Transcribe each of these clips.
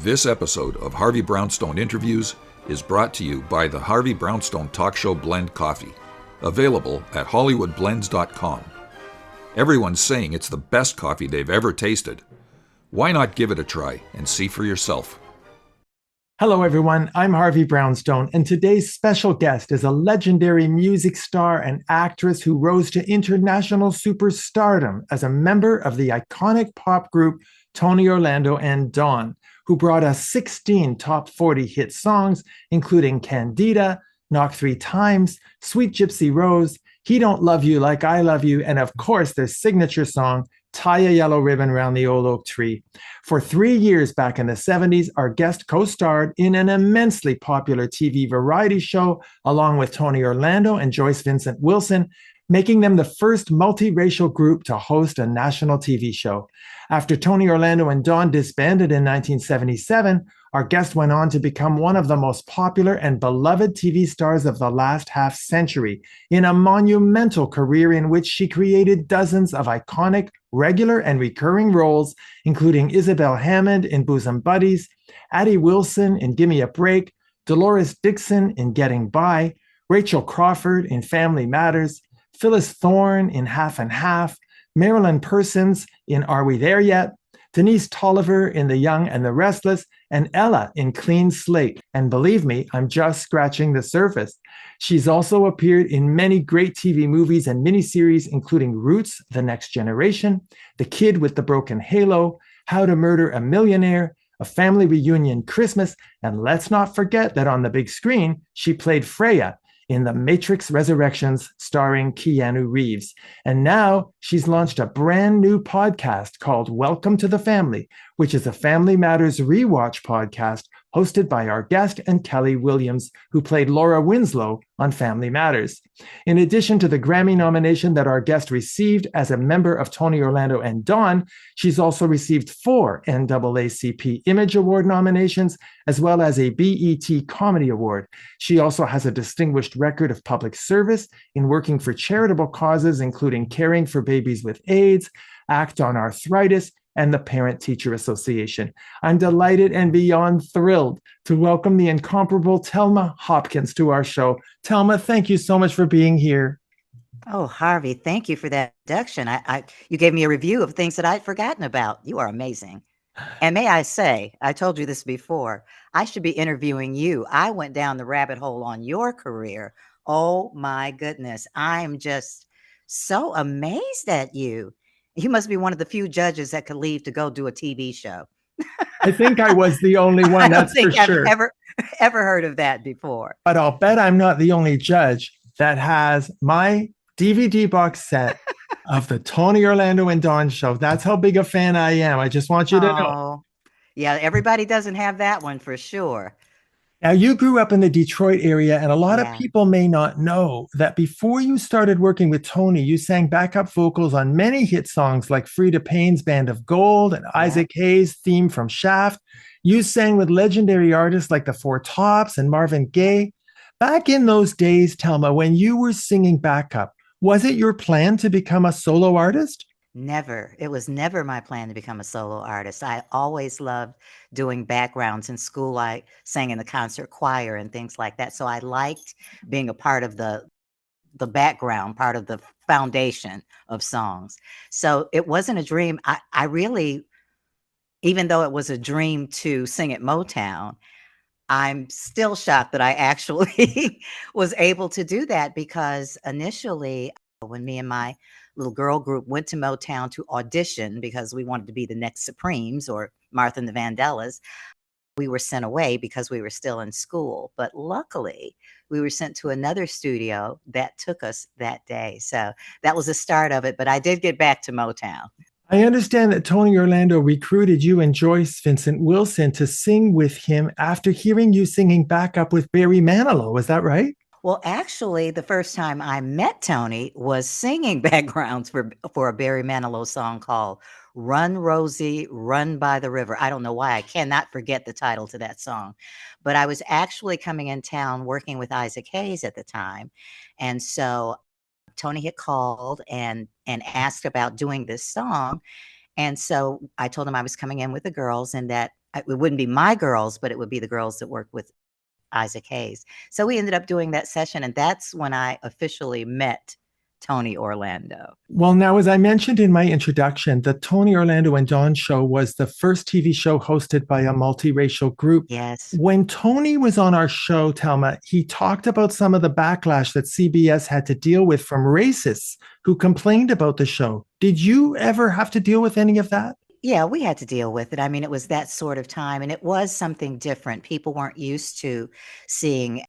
This episode of Harvey Brownstone Interviews is brought to you by the Harvey Brownstone Talk Show Blend Coffee, available at hollywoodblends.com. Everyone's saying it's the best coffee they've ever tasted. Why not give it a try and see for yourself? Hello, everyone. I'm Harvey Brownstone, and today's special guest is a legendary music star and actress who rose to international superstardom as a member of the iconic pop group Tony Orlando and Dawn, who brought us 16 top 40 hit songs, including Candida, Knock 3 Times, Sweet Gypsy Rose, He Don't Love You Like I Love You, and of course, their signature song, Tie a Yellow Ribbon Round the Old Oak Tree. For 3 years back in the 70s, our guest co-starred in an immensely popular TV variety show, along with Tony Orlando and Joyce Vincent Wilson, making them the first multiracial group to host a national TV show. After Tony Orlando and Dawn disbanded in 1977, our guest went on to become one of the most popular and beloved TV stars of the last half century, in a monumental career in which she created dozens of iconic, regular and recurring roles, including Isabelle Hammond in Bosom Buddies, Addy Wilson in Gimme a Break, Dolores Dixon in Getting By, Rachel Crawford in Family Matters, Phyllis Thorne in Half and Half, Marilyn Person in Are We There Yet?, Denise Tolliver in The Young and the Restless, and Ella in Clean Slate. And believe me, I'm just scratching the surface. She's also appeared in many great TV movies and miniseries, including Roots, The Next Generation, The Kid with the Broken Halo, How to Murder a Millionaire, A Family Reunion Christmas, and let's not forget that on the big screen, she played Freya in The Matrix Resurrections starring Keanu Reeves. And now she's launched a brand new podcast called Welcome to the Family, which is a Family Matters rewatch podcast hosted by our guest and Kelly Williams, who played Laura Winslow on Family Matters. In addition to the Grammy nomination that our guest received as a member of Tony Orlando and Dawn, she's also received 4 NAACP Image Award nominations, as well as a BET Comedy Award. She also has a distinguished record of public service in working for charitable causes, including caring for babies with AIDS, Act on Arthritis, and the Parent Teacher Association. I'm delighted and beyond thrilled to welcome the incomparable Telma Hopkins to our show. Telma, thank you so much for being here. Oh, Harvey, thank you for that introduction. You gave me a review of things that I'd forgotten about. You are amazing. And may I say, I told you this before, I should be interviewing you. I went down the rabbit hole on your career. Oh my goodness. I'm just so amazed at you. You must be one of the few judges that could leave to go do a TV show. I think I was the only one, that's for sure. I've ever heard of that before. But I'll bet I'm not the only judge that has my DVD box set of the Tony Orlando and Dawn show. That's how big a fan I am. I just want you to know. Yeah, everybody doesn't have that one for sure. Now, you grew up in the Detroit area, and a lot of people may not know that before you started working with Tony, you sang backup vocals on many hit songs like Freda Payne's Band of Gold and Isaac Hayes' theme from Shaft. You sang with legendary artists like the Four Tops and Marvin Gaye. Back in those days, Telma, when you were singing backup, was it your plan to become a solo artist? Never. It was never my plan to become a solo artist. I always loved doing backgrounds in school. I sang in the concert choir and things like that. So I liked being a part of the background, part of the foundation of songs. So it wasn't a dream. I really, even though it was a dream to sing at Motown, I'm still shocked that I actually was able to do that, because initially when me and my little girl group went to Motown to audition because we wanted to be the next Supremes or Martha and the Vandellas, we were sent away because we were still in school. But luckily, we were sent to another studio that took us that day. So that was the start of it. But I did get back to Motown. I understand that Tony Orlando recruited you and Joyce Vincent Wilson to sing with him after hearing you singing backup with Barry Manilow. Is that right? Well, actually, the first time I met Tony was singing backgrounds for a Barry Manilow song called Run, Rosie, Run by the River. I don't know why I cannot forget the title to that song. But I was actually coming in town working with Isaac Hayes at the time. And so Tony had called and asked about doing this song. And so I told him I was coming in with the girls and that it wouldn't be my girls, but it would be the girls that worked with Isaac Hayes. So we ended up doing that session, and that's when I officially met Tony Orlando. Well, now, as I mentioned in my introduction, the Tony Orlando and Dawn show was the first TV show hosted by a multiracial group. Yes. When Tony was on our show, Telma, he talked about some of the backlash that CBS had to deal with from racists who complained about the show. Did you ever have to deal with any of that? Yeah, we had to deal with it. I mean, it was that sort of time, and it was something different. People weren't used to seeing,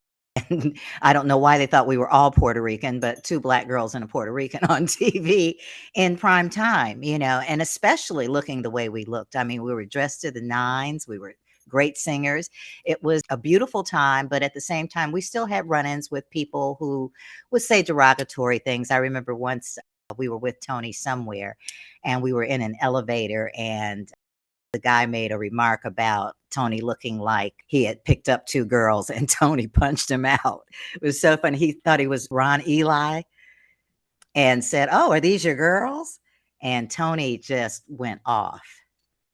and I don't know why they thought we were all Puerto Rican, but two Black girls and a Puerto Rican on TV in prime time, and especially looking the way we looked. I mean, we were dressed to the nines. We were great singers. It was a beautiful time, but at the same time, we still had run-ins with people who would say derogatory things. I remember once we were with Tony somewhere, and we were in an elevator, and the guy made a remark about Tony looking like he had picked up two girls, and Tony punched him out. It was so funny. He thought he was Ron Eli and said, "Oh, are these your girls?" And Tony just went off.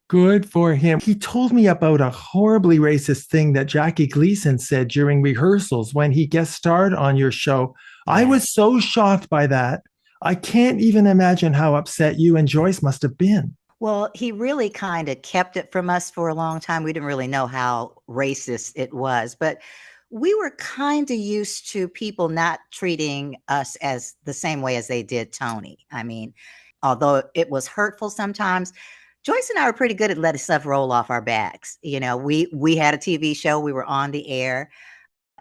Good for him. He told me about a horribly racist thing that Jackie Gleason said during rehearsals when he guest starred on your show. Yeah. I was so shocked by that. I can't even imagine how upset you and Joyce must have been. Well, he really kind of kept it from us for a long time. We didn't really know how racist it was, but we were kind of used to people not treating us as the same way as they did Tony. I mean, although it was hurtful sometimes, Joyce and I were pretty good at letting stuff roll off our backs. We had a TV show, we were on the air,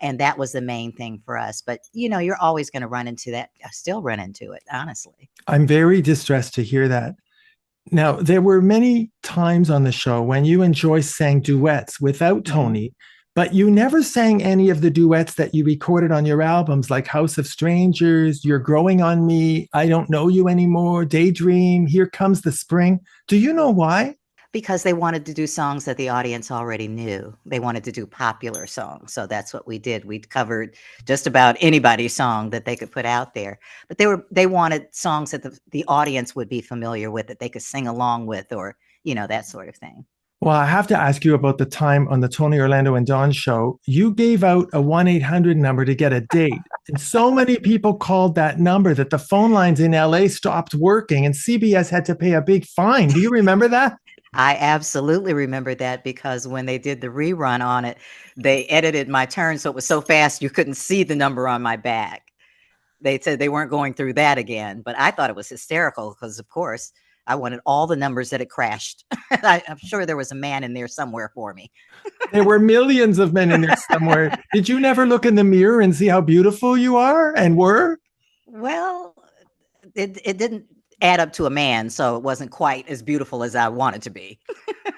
and that was the main thing for us. But, you're always going to run into that. I still run into it, honestly. I'm very distressed to hear that. Now, there were many times on the show when you and Joyce sang duets without Tony, but you never sang any of the duets that you recorded on your albums, like House of Strangers, You're Growing on Me, I Don't Know You Anymore, Daydream, Here Comes the Spring. Do you know why? Because they wanted to do songs that the audience already knew. They wanted to do popular songs. So that's what we did. We covered just about anybody's song that they could put out there. But they wanted songs that the audience would be familiar with, that they could sing along with, or, that sort of thing. Well, I have to ask you about the time on the Tony Orlando and Dawn show. You gave out a 1-800 number to get a date. And so many people called that number that the phone lines in LA stopped working and CBS had to pay a big fine. Do you remember that? I absolutely remember that, because when they did the rerun on it, they edited my turn so it was so fast you couldn't see the number on my back. They said they weren't going through that again, but I thought it was hysterical because, of course, I wanted all the numbers that it crashed. I'm sure there was a man in there somewhere for me. There were millions of men in there somewhere. Did you never look in the mirror and see how beautiful you are and were? Well, it didn't add up to a man, so it wasn't quite as beautiful as I wanted to be.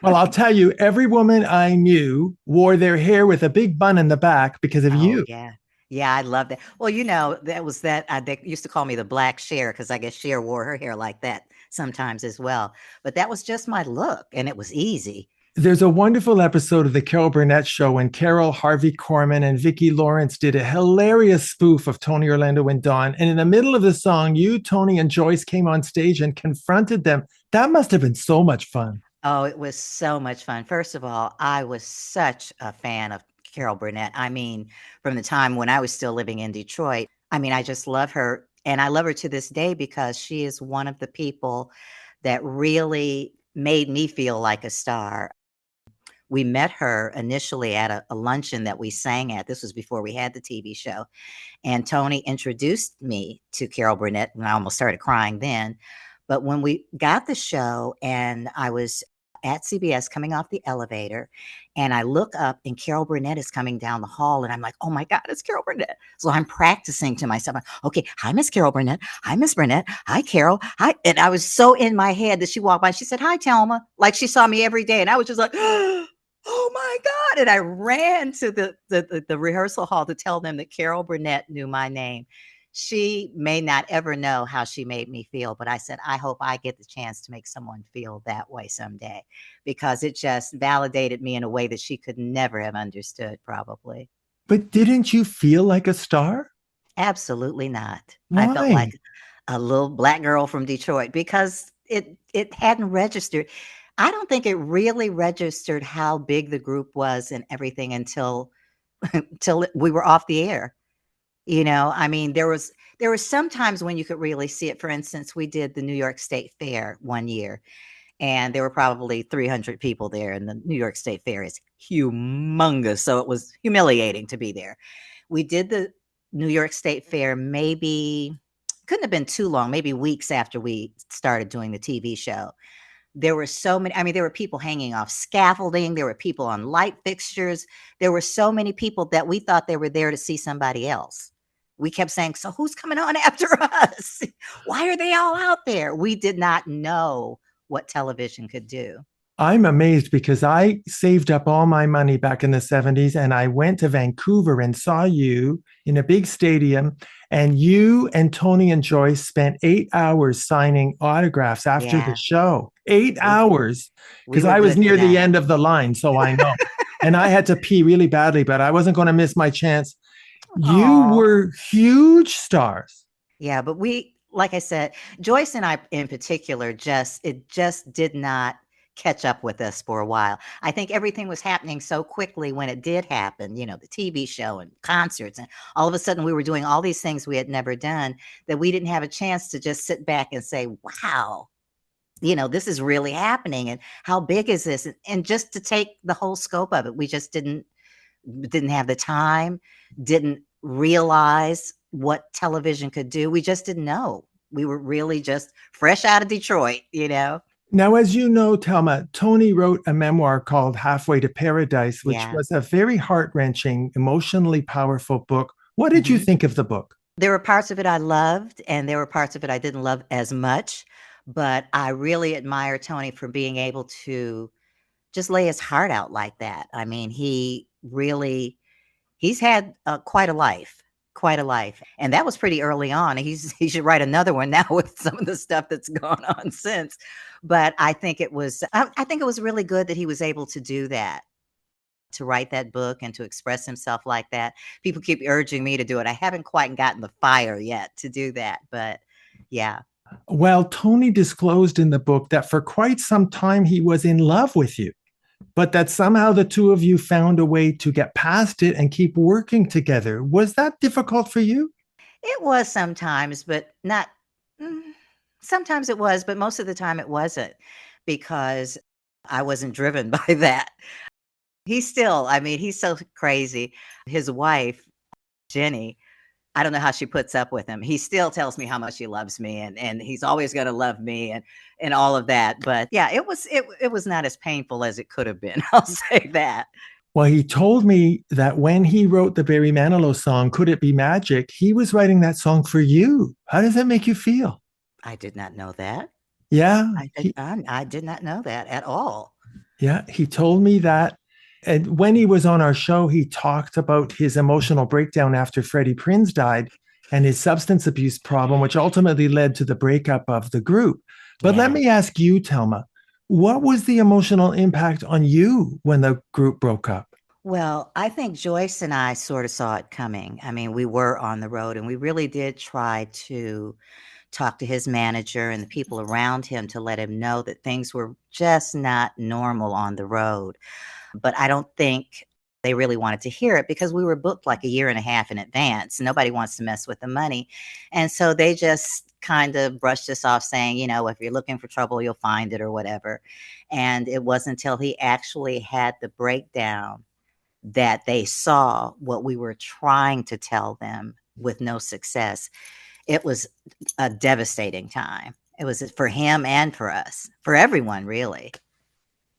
Well, I'll tell you, every woman I knew wore their hair with a big bun in the back because of you. Yeah. Yeah, I love that. Well, that was that. They used to call me the Black Cher, because I guess Cher wore her hair like that sometimes as well. But that was just my look, and it was easy. There's a wonderful episode of the Carol Burnett Show when Carol, Harvey Korman, and Vicki Lawrence did a hilarious spoof of Tony Orlando and Dawn. And in the middle of the song, you, Tony, and Joyce came on stage and confronted them. That must have been so much fun. Oh, it was so much fun. First of all, I was such a fan of Carol Burnett. I mean, from the time when I was still living in Detroit, I just love her. And I love her to this day because she is one of the people that really made me feel like a star. We met her initially at a luncheon that we sang at. This was before we had the TV show. And Tony introduced me to Carol Burnett, and I almost started crying then. But when we got the show and I was at CBS coming off the elevator, and I look up and Carol Burnett is coming down the hall, and I'm like, oh my God, it's Carol Burnett. So I'm practicing to myself. Okay, hi, Miss Carol Burnett. Hi, Miss Burnett. Hi, Carol. Hi. And I was so in my head that she walked by and she said, hi, Telma. Like she saw me every day. And I was just like, oh my God. And I ran to the rehearsal hall to tell them that Carol Burnett knew my name. She may not ever know how she made me feel, but I said, I hope I get the chance to make someone feel that way someday, because it just validated me in a way that she could never have understood, probably. But didn't you feel like a star? Absolutely not. Why? I felt like a little Black girl from Detroit, because it hadn't registered. I don't think it really registered how big the group was and everything until till we were off the air. I mean, there was some times when you could really see it. For instance, we did the New York State Fair one year, and there were probably 300 people there, and the New York State Fair is humongous, so it was humiliating to be there. We did the New York State Fair maybe couldn't have been too long, maybe weeks after we started doing the TV show. There were so many, I mean, there were people hanging off scaffolding, there were people on light fixtures. There were so many people that we thought they were there to see somebody else. We kept saying, "So who's coming on after us? Why are they all out there?" We did not know what television could do. I'm amazed because I saved up all my money back in the 70s and I went to Vancouver and saw you in a big stadium. And you and Tony and Joyce spent 8 hours signing autographs after the Yeah, show. 8 hours, we because were I was good for near the that. end of the line, so I know. And I had to pee really badly, but I wasn't going to miss my chance. You Oh, were huge stars. yeah, but like I said, Joyce and I in particular, it just did not catch up with us for a while. I think everything was happening so quickly when it did happen, the TV show and concerts, and all of a sudden we were doing all these things we had never done, that we didn't have a chance to just sit back and say, wow, this is really happening, and how big is this? And just to take the whole scope of it, we just didn't have the time, didn't realize what television could do. We just didn't know. We were really just fresh out of Detroit. Now, as you know, Telma, Tony wrote a memoir called Halfway to Paradise, which Yeah. was a very heart-wrenching, emotionally powerful book. What did you Mhm. think of the book? There were parts of it I loved, and there were parts of it I didn't love as much. But I really admire Tony for being able to just lay his heart out like that. I mean, he's had quite a life. And that was pretty early on. He should write another one now with some of the stuff that's gone on since. But I think it was really good that he was able to do that, to write that book and to express himself like that. People keep urging me to do it. I haven't quite gotten the fire yet to do that, but yeah. Well, Tony disclosed in the book that for quite some time he was in love with you, but that somehow the two of you found a way to get past it and keep working together. Was that difficult for you? It was sometimes, but not mm, sometimes it was, but most of the time it wasn't, because I wasn't driven by that. I mean, he's so crazy. His wife, Jenny, I don't know how she puts up with him. He still tells me how much he loves me, and he's always going to love me, and all of that. But yeah, it was not as painful as it could have been. I'll say that. Well, he told me that when he wrote the Barry Manilow song, Could It Be Magic, he was writing that song for you. How does that make you feel? I did not know that. Yeah, I did not know that at all. yeah, he told me that. And when he was on our show, he talked about his emotional breakdown after Freddie Prinze died and his substance abuse problem, which ultimately led to the breakup of the group. But let Yeah. me ask you, Telma, what was the emotional impact on you when the group broke up? Well, I think Joyce and I sort of saw it coming. I mean, we were on the road, and we really did try to talk to his manager and the people around him to let him know that things were just not normal on the road. But I don't think they really wanted to hear it, because we were booked like a year and a half in advance. Nobody wants to mess with the money. And so they just kind of brushed us off, saying, if you're looking for trouble, you'll find it, or whatever. And it wasn't until he actually had the breakdown that they saw what we were trying to tell them with no success. It was a devastating time. It was for him and for us, for everyone, really.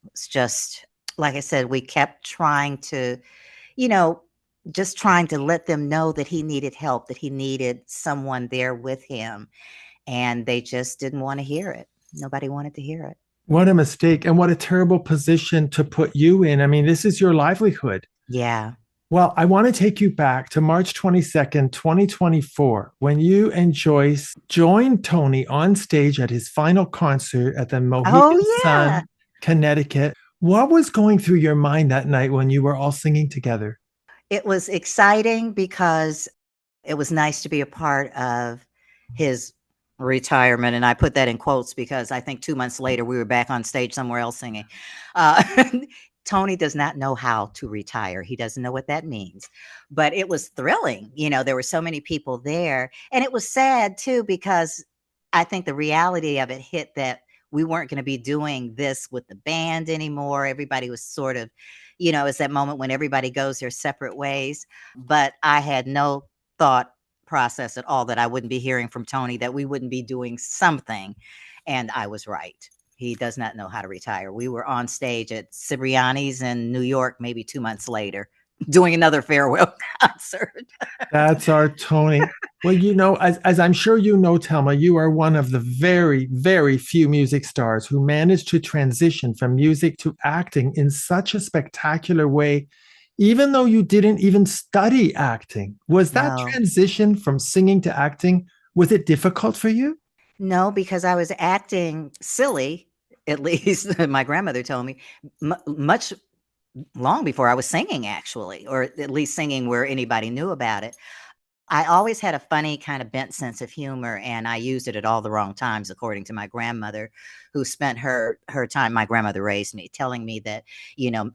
It's just, like I said, we kept trying to, you know, just trying to let them know that he needed help, that he needed someone there with him. And they just didn't want to hear it. Nobody wanted to hear it. What a mistake and what a terrible position to put you in. I mean, this is your livelihood. Yeah. Well, I want to take you back to March 22nd, 2024, when you and Joyce joined Tony on stage at his final concert at the Oh, Mohegan yeah. Sun, Connecticut. What was going through your mind that night when you were all singing together? It was exciting because it was nice to be a part of his retirement, and I put that in quotes because I think 2 months later we were back on stage somewhere else singing. Uh, Tony does not know how to retire. He doesn't know what that means. But it was thrilling. There were so many people there. And it was sad too, because I think the reality of it hit that we weren't going to be doing this with the band anymore. Everybody was sort of, it's that moment when everybody goes their separate ways. But I had no thought process at all that I wouldn't be hearing from Tony, that we wouldn't be doing something. And I was right. He does not know how to retire. We were on stage at Cipriani's in New York maybe 2 months later doing another farewell concert. That's our Tony. Well, as I'm sure you know, Telma, you are one of the very, very few music stars who managed to transition from music to acting in such a spectacular way, even though you didn't even study acting. Was that No. transition from singing to acting, was it difficult for you? No, because I was acting silly, at least my grandmother told me, much long before I was singing, actually, or at least singing where anybody knew about it. I always had a funny kind of bent sense of humor, and I used it at all the wrong times, according to my grandmother, who spent her time, my grandmother raised me, telling me that,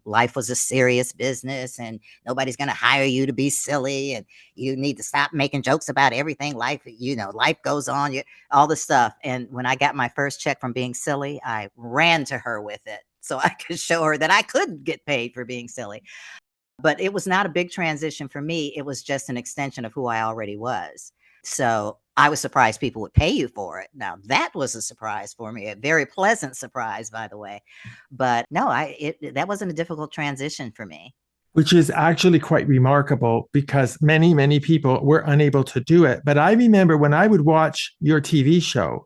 life was a serious business and nobody's going to hire you to be silly, and you need to stop making jokes about everything. Life goes on, all this stuff. And when I got my first check from being silly, I ran to her with it so I could show her that I could get paid for being silly. But it was not a big transition for me. It was just an extension of who I already was. So I was surprised people would pay you for it. Now that was a surprise for me, a very pleasant surprise, by the way. But no, that wasn't a difficult transition for me. Which is actually quite remarkable because many, many people were unable to do it. But I remember when I would watch your TV show,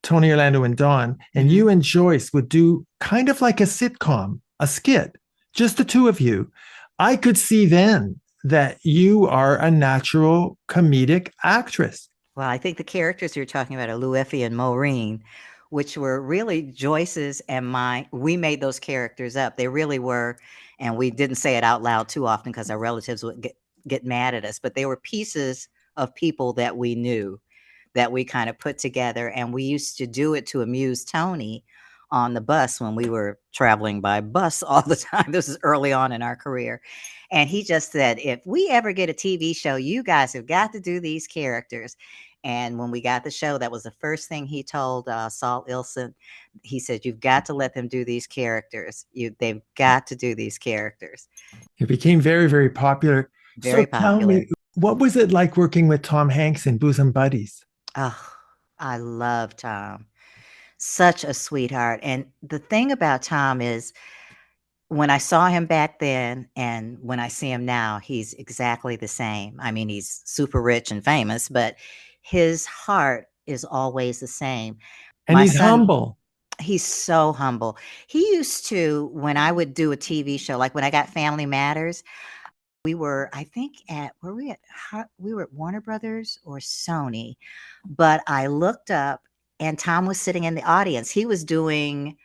Tony, Orlando, and Dawn, and you and Joyce would do kind of like a sitcom, a skit, just the two of you. I could see then that you are a natural comedic actress. Well, I think the characters you're talking about are Lou Effie and Maureen, which were really Joyce's and mine. We made those characters up. They really were. And we didn't say it out loud too often because our relatives would get mad at us. But they were pieces of people that we knew, that we kind of put together. And we used to do it to amuse Tony on the bus when we were traveling by bus all the time. This is early on in our career. And he just said, if we ever get a TV show, you guys have got to do these characters. And when we got the show, that was the first thing he told Saul Ilson. He said, you've got to let them do these characters. They've got to do these characters. It became very, very popular. Very popular. Tell me, what was it like working with Tom Hanks in Bosom Buddies? Oh, I love Tom. Such a sweetheart. And the thing about Tom is, when I saw him back then and when I see him now, he's exactly the same. I mean, he's super rich and famous, but his heart is always the same. And he's humble. He's so humble. He used to, when I would do a TV show, like when I got Family Matters, we were, I think we were at Warner Brothers or Sony, but I looked up and Tom was sitting in the audience. He was doing,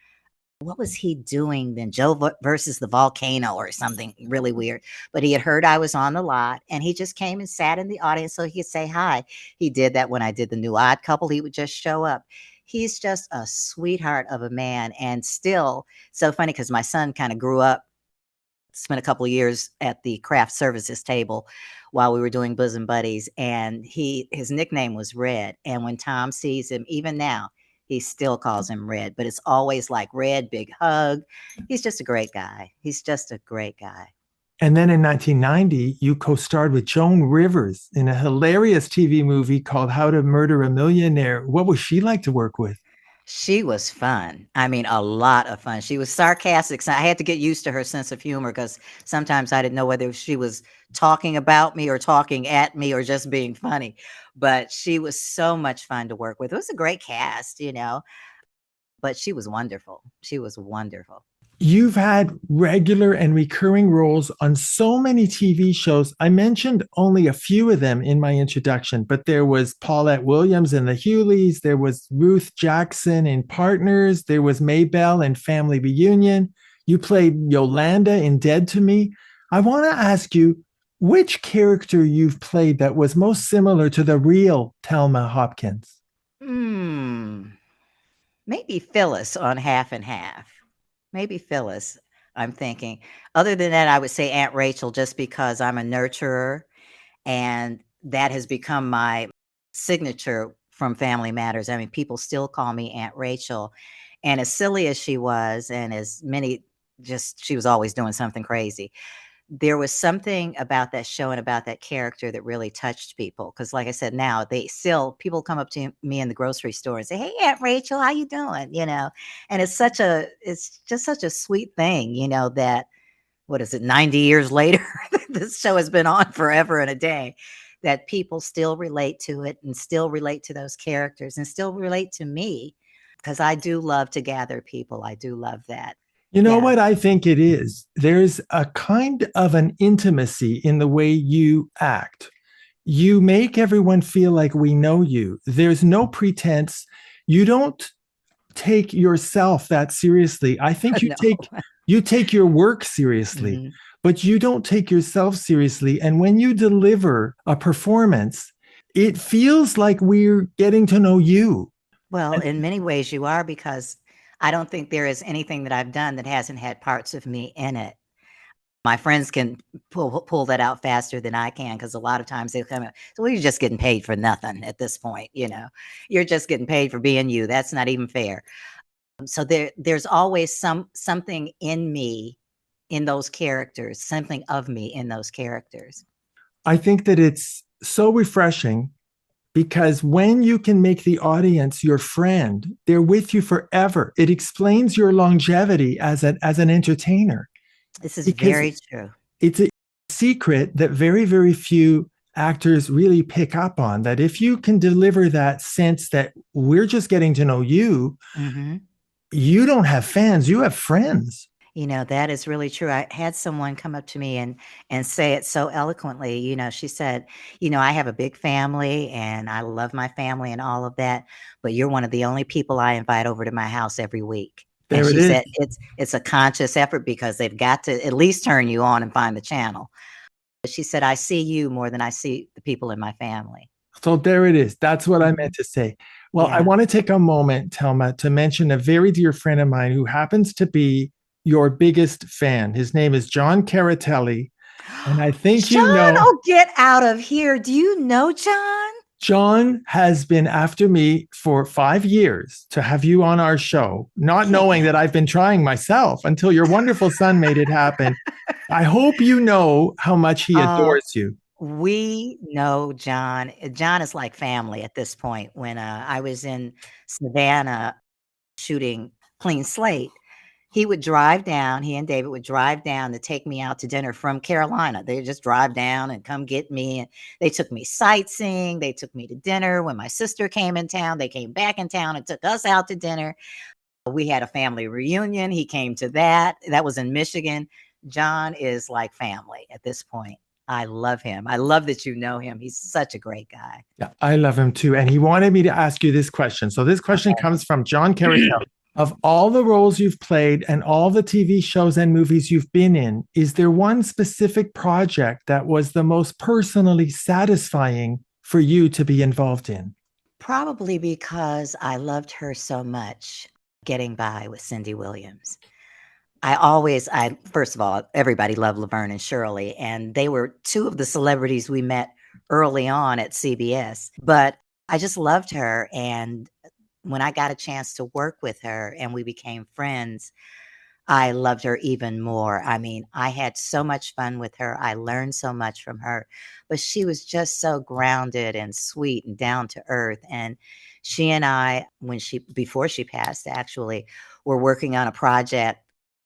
what was he doing then? Joe versus the Volcano or something really weird. But he had heard I was on the lot and he just came and sat in the audience so he could say hi. He did that when I did the New Odd Couple. He would just show up. He's just a sweetheart of a man, and still so funny because my son kind of grew up, spent a couple of years at the craft services table while we were doing Bosom Buddies, and his nickname was Red. And when Tom sees him, even now, he still calls him Red, but it's always like Red, big hug. He's just a great guy. He's just a great guy. And then in 1990, you co-starred with Joan Rivers in a hilarious TV movie called How to Murder a Millionaire. What was she like to work with? She was fun. I mean, a lot of fun. She was sarcastic. So I had to get used to her sense of humor because sometimes I didn't know whether she was talking about me or talking at me or just being funny. But she was so much fun to work with. It was a great cast, but she was wonderful. She was wonderful. You've had regular and recurring roles on so many TV shows. I mentioned only a few of them in my introduction, but there was Paulette Williams in The Huleys. There was Ruth Jackson in Partners. There was Maybelle in Family Reunion. You played Yolanda in Dead to Me. I want to ask you which character you've played that was most similar to the real Telma Hopkins. Hmm. Maybe Phyllis on Half and Half. Maybe Phyllis, I'm thinking. Other than that, I would say Aunt Rachel just because I'm a nurturer, and that has become my signature from Family Matters. I mean, people still call me Aunt Rachel. And as silly as she was, and as many, just she was always doing something crazy. There was something about that show and about that character that really touched people. Because, like I said, now they still people come up to me in the grocery store and say, "Hey, Aunt Rachel, how you doing?" And it's just such a sweet thing, that what is it, 90 years later, this show has been on forever and a day, that people still relate to it and still relate to those characters and still relate to me because I do love to gather people. I do love that. You know Yeah. what I think it is? There's a kind of an intimacy in the way you act. You make everyone feel like we know you. There's no pretense. You don't take yourself that seriously. I think No. you take your work seriously, Mhm. but you don't take yourself seriously. And when you deliver a performance, it feels like we're getting to know you. Well, in many ways you are because I don't think there is anything that I've done that hasn't had parts of me in it. My friends can pull that out faster than I can because a lot of times they come, so well, you're just getting paid for nothing at this point. You're just getting paid for being you. That's not even fair. So there's always something in me in those characters, something of me in those characters. I think that it's so refreshing because when you can make the audience your friend, they're with you forever. It explains your longevity as an entertainer This is because very true. it's a secret that very, very few actors really pick up on. That if you can deliver that sense that we're just getting to know you, Hmm. you don't have fans, you have friends. That is really true. I had someone come up to me and say it so eloquently. She said, I have a big family and I love my family and all of that, but you're one of the only people I invite over to my house every week. And There it she is. said it's a conscious effort because they've got to at least turn you on and find the channel. But she said, I see you more than I see the people in my family. So there it is. That's what I Mhm. meant to say. Well, I Yeah. want to take a moment, Telma, to mention a very dear friend of mine who happens to be your biggest fan. His name is John Caratelli. And I think John, you know, oh, get out of here. Do you know John? John has been after me for 5 years to have you on our show, not knowing Can't. that I've been trying myself until your wonderful son made it happen. I hope you know how much he Oh, adores you. we know John. John is like family at this point. When I was in Savannah shooting Clean Slate, he and David would drive down to take me out to dinner from Carolina. They just drive down and come get me. And they took me sightseeing. They took me to dinner. When my sister came in town, they came back in town and took us out to dinner. We had a family reunion. He came to that. That was in Michigan. John is like family at this point. I love him. I love that you know him. He's such a great guy. Yeah, I love him too. And he wanted me to ask you this question. So this question comes from John Caratelli. Of all the roles you've played and all the TV shows and movies you've been in, is there one specific project that was the most personally satisfying for you to be involved in? Probably because I loved her so much, Getting By with Cindy Williams. First of all, everybody loved Laverne and Shirley, and they were two of the celebrities we met early on at CBS. But I just loved her. And when I got a chance to work with her and we became friends, I loved her even more. I mean, I had so much fun with her. I learned so much from her, but she was just so grounded and sweet and down to earth. And she and I, before she passed, actually, were working on a project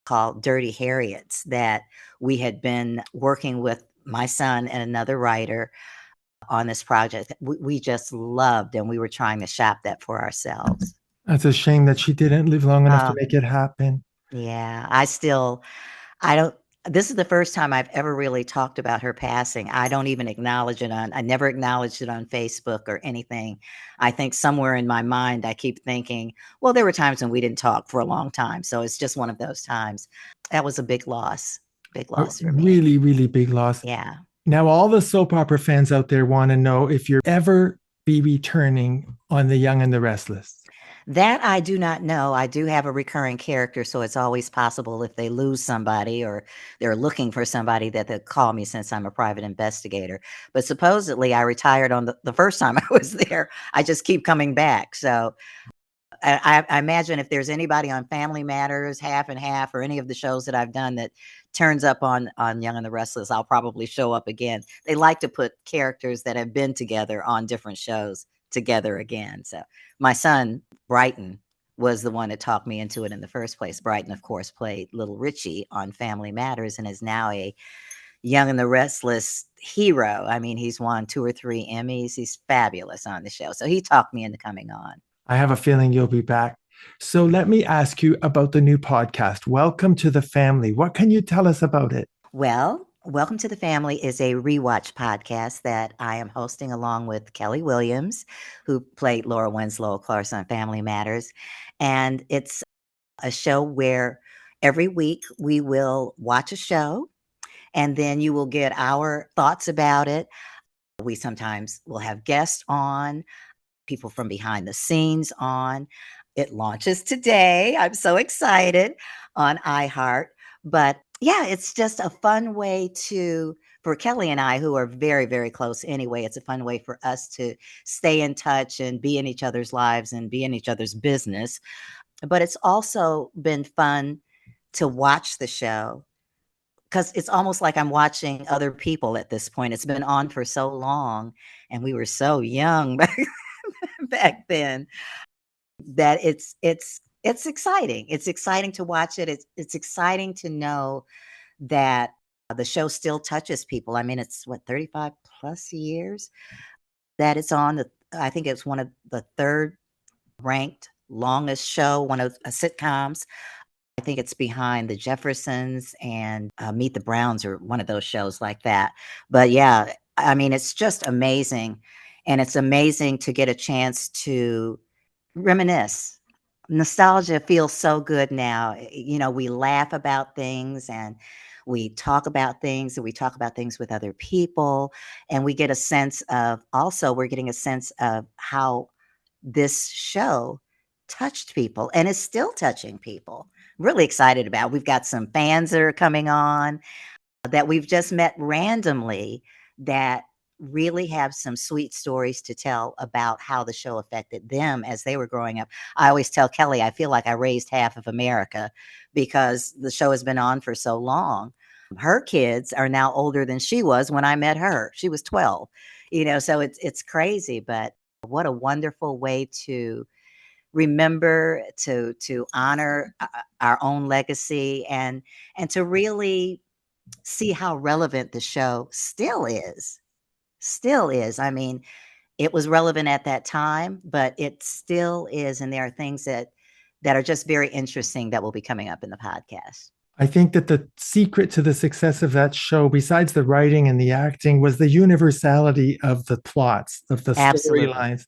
called Dirty Harriets that we had been working with my son and another writer on this project. We just loved, and we were trying to shop that for ourselves. That's a shame that she didn't live long enough to Oh, make it happen. yeah. I don't this is the first time I've ever really talked about her passing. I don't even I never acknowledged it on Facebook or anything. I think somewhere in my mind, I keep thinking, well, there were times when we didn't talk for a long time. So it's just one of those times. That was a big A loss for me. really, really big loss. Yeah. Now, all the soap opera fans out there want to know if you're ever be returning on The Young and the Restless? That I do not know. I do have a recurring character, so it's always possible if they lose somebody or they're looking for somebody that they'll call me since I'm a private investigator. But supposedly I retired on the first time I was there. I just keep coming back. So I imagine if there's anybody on Family Matters, Half and Half, or any of the shows that I've done that turns up on Young and the Restless, I'll probably show up again. They like to put characters that have been together on different shows together again. So my son, Brighton, was the one that talked me into it in the first place. Brighton, of course, played Little Richie on Family Matters and is now a Young and the Restless hero. I mean, he's won 2 or 3 Emmys. He's fabulous on the show. So he talked me into coming on. I have a feeling you'll be back. So let me ask you about the new podcast, Welcome to the Family. What can you tell us about it? Well, Welcome to the Family is a rewatch podcast that I am hosting along with Kelly Williams, who played Laura Winslow, of course, on Family Matters. And it's a show where every week we will watch a show and then you will get our thoughts about it. We sometimes will have guests on, people from behind the scenes on. It launches today. I'm so excited on iHeart. But yeah, it's just a fun way for Kelly and I, who are very, very close anyway, it's a fun way for us to stay in touch and be in each other's lives and be in each other's business. But it's also been fun to watch the show because it's almost like I'm watching other people at this point. It's been on for so long and we were so young back then that it's exciting. It's exciting to watch it. It's exciting to know that the show still touches people. I mean, it's what, 35 plus years that it's on. I think it's one of the third ranked longest show, one of sitcoms. I think it's behind The Jeffersons and Meet the Browns or one of those shows like that. But yeah, I mean, it's just amazing. And it's amazing to get a chance to reminisce. Nostalgia feels so good now. You know, we laugh about things and we talk about things and we talk about things with other people. And we get a sense of also, we're getting a sense of how this show touched people and is still touching people. Really excited about. We've got some fans that are coming on that we've just met randomly that really have some sweet stories to tell about how the show affected them as they were growing up. I always tell Kelly, I feel like I raised half of America because the show has been on for so long. Her kids are now older than she was when I met her. She was 12, so it's crazy, but what a wonderful way to remember, to honor our own legacy and to really see how relevant the show still is. Still is. I mean, it was relevant at that time, but it still is. And there are things that are just very interesting that will be coming up in the podcast. I think that the secret to the success of that show, besides the writing and the acting, was the universality of the plots, of the storylines.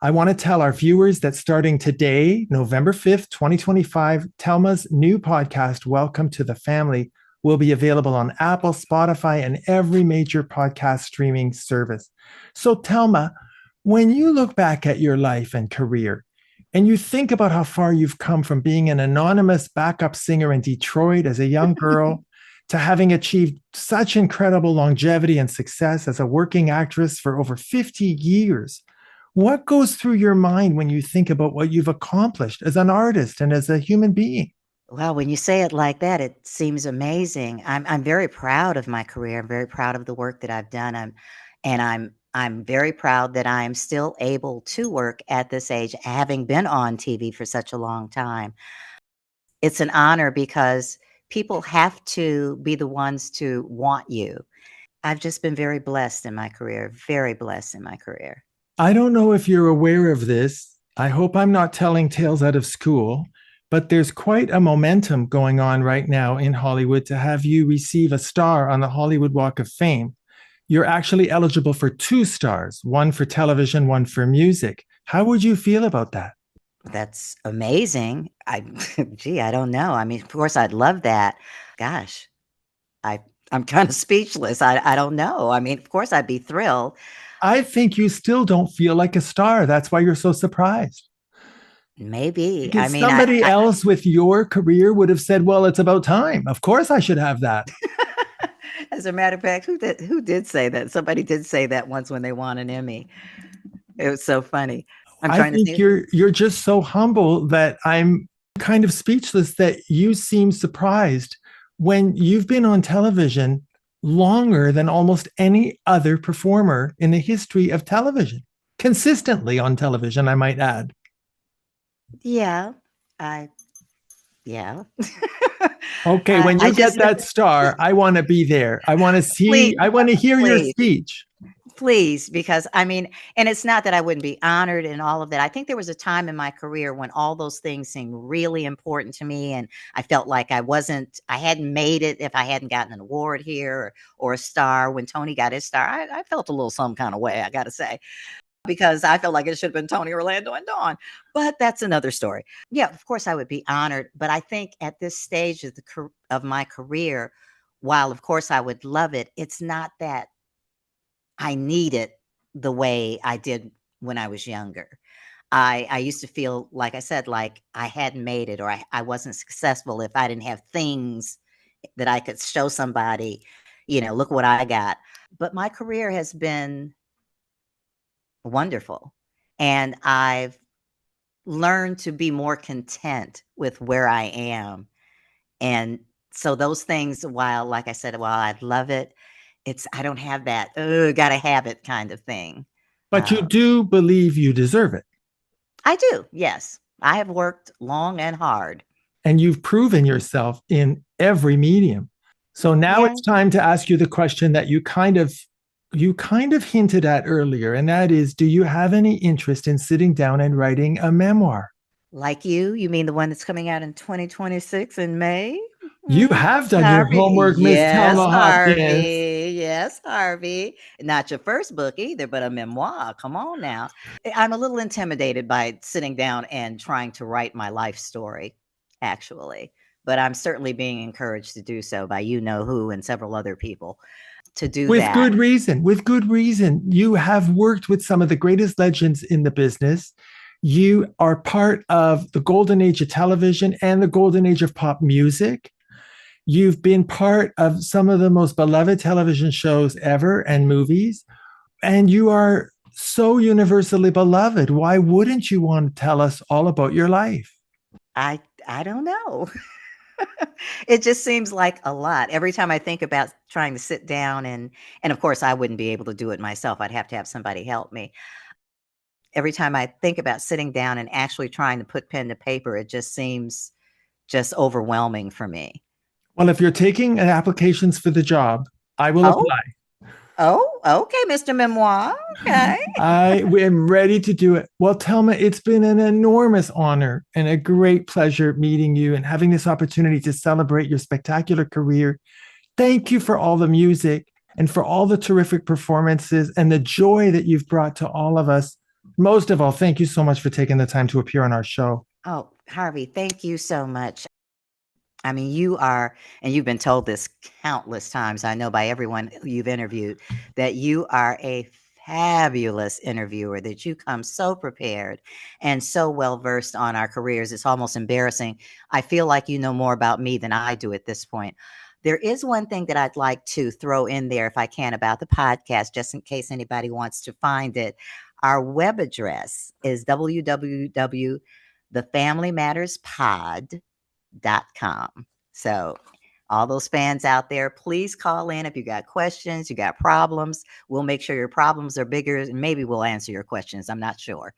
I want to tell our viewers that starting today, November 5th, 2025, Telma's new podcast, Welcome to the Family, will be available on Apple, Spotify, and every major podcast streaming service. So, Telma, when you look back at your life and career, and you think about how far you've come from being an anonymous backup singer in Detroit as a young girl to having achieved such incredible longevity and success as a working actress for over 50 years, what goes through your mind when you think about what you've accomplished as an artist and as a human being? Well, when you say it like that, it seems amazing. I'm very proud of my career. I'm very proud of the work that I've done. I'm very proud that I'm still able to work at this age, having been on TV for such a long time. It's an honor because people have to be the ones to want you. I've just been very blessed in my career, very blessed in my career. I don't know if you're aware of this. I hope I'm not telling tales out of school, but there's quite a momentum going on right now in Hollywood to have you receive a star on the Hollywood Walk of Fame. You're actually eligible for 2 stars, one for television, one for music. How would you feel about that? That's amazing. Gee, I don't know. I mean, of course, I'd love that. Gosh, I'm kind of speechless. I don't know. I mean, of course, I'd be thrilled. I think you still don't feel like a star. That's why you're so surprised. Maybe. I Because mean, somebody else with your career would have said, well, it's about time. Of course I should have that. as a matter of fact, who did say that? Somebody did say that once when they won an Emmy. It was so funny. I'm I trying to think think. you're just so humble that I'm kind of speechless that you seem surprised when you've been on television longer than almost any other performer in the history of television. Consistently on television, I might add. Yeah, I yeah. Okay, I when I you get just that star, I want to be there. I want to please, see, I want to hear your please, speech. please, because I mean, and it's not that I wouldn't be honored and all of that. I think there was a time in my career when all those things seemed really important to me, and I felt like I hadn't made it if I hadn't gotten an award here or a star. When Tony got his star, I felt a little some kind of way, I got to say, because I felt like it should have been Tony, Orlando, and Dawn. But that's another story. Yeah, of course I would be honored, but I think at this stage of my career, while of course I would love it, it's not that I need it the way I did when I was younger. I used to feel, like I said, like I hadn't made it or I wasn't successful if I didn't have things that I could show somebody, look what I got. But my career has been wonderful. And I've learned to be more content with where I am. And so those things, while, like I said, while I love it, I don't have that, oh, gotta have it kind of thing. But you do believe you deserve it. I do, yes. I have worked long and hard. And you've proven yourself in every medium. So now Yeah. it's time to ask you the question that you kind of hinted at earlier, and that is, do you have any interest in sitting down and writing a memoir? Like you mean the one that's coming out in 2026 in May? You have done your Harvey, homework, Miss yes, Telma Hopkins. Harvey, yes, Harvey. Not your first book either, but a memoir. Come on now. I'm a little intimidated by sitting down and trying to write my life story, actually, but I'm certainly being encouraged to do so by you know who and several other people to do With that. good reason. With good reason. You have worked with some of the greatest legends in the business. You are part of the golden age of television and the golden age of pop music. You've been part of some of the most beloved television shows ever and movies. And you are so universally beloved. Why wouldn't you want to tell us all about your life? I don't know. It just seems like a lot. Every time I think about trying to sit down and of course I wouldn't be able to do it myself. I'd have to have somebody help me. Every time I think about sitting down and actually trying to put pen to paper, it just seems just overwhelming for me. Well, if you're taking applications for the job, I will apply. Oh, okay, Mr. Memoir. Okay. I am ready to do it. Well, Telma, it's been an enormous honor and a great pleasure meeting you and having this opportunity to celebrate your spectacular career. Thank you for all the music and for all the terrific performances and the joy that you've brought to all of us. Most of all, thank you so much for taking the time to appear on our show. Oh, Harvey, thank you so much. I mean, you are, and you've been told this countless times, I know by everyone who you've interviewed, that you are a fabulous interviewer, that you come so prepared and so well versed on our careers. It's almost embarrassing. I feel like you know more about me than I do at this point. There is one thing that I'd like to throw in there, if I can, about the podcast, just in case anybody wants to find it. Our web address is www.thefamilymatterspod.com. So all those fans out there, please call in if you got questions, you got problems. We'll make sure your problems are bigger and maybe we'll answer your questions. I'm not sure.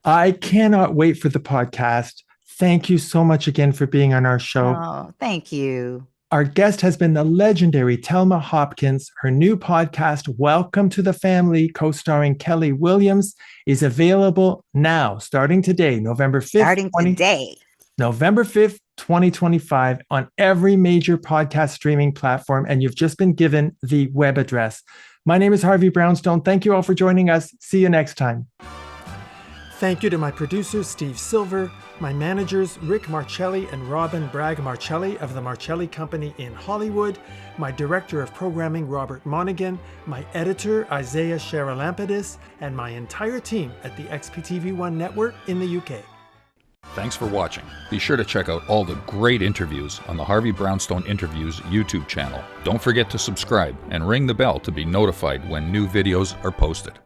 I cannot wait for the podcast. Thank you so much again for being on our show. Oh, thank you. Our guest has been the legendary Telma Hopkins. Her new podcast, Welcome to the Family, co-starring Kelly Williams, is available now, starting today, November 5th. November 5th, 2025, on every major podcast streaming platform. And you've just been given the web address. My name is Harvey Brownstone. Thank you all for joining us. See you next time. Thank you to my producers, Steve Silver, my managers, Rick Marcelli and Robin Bragg Marcelli of the Marcelli Company in Hollywood, my director of programming, Robert Monaghan, my editor, Isaiah Sharalampidis, and my entire team at the XPTV1 network in the UK. Thanks for watching. Be sure to check out all the great interviews on the Harvey Brownstone Interviews YouTube channel. Don't forget to subscribe and ring the bell to be notified when new videos are posted.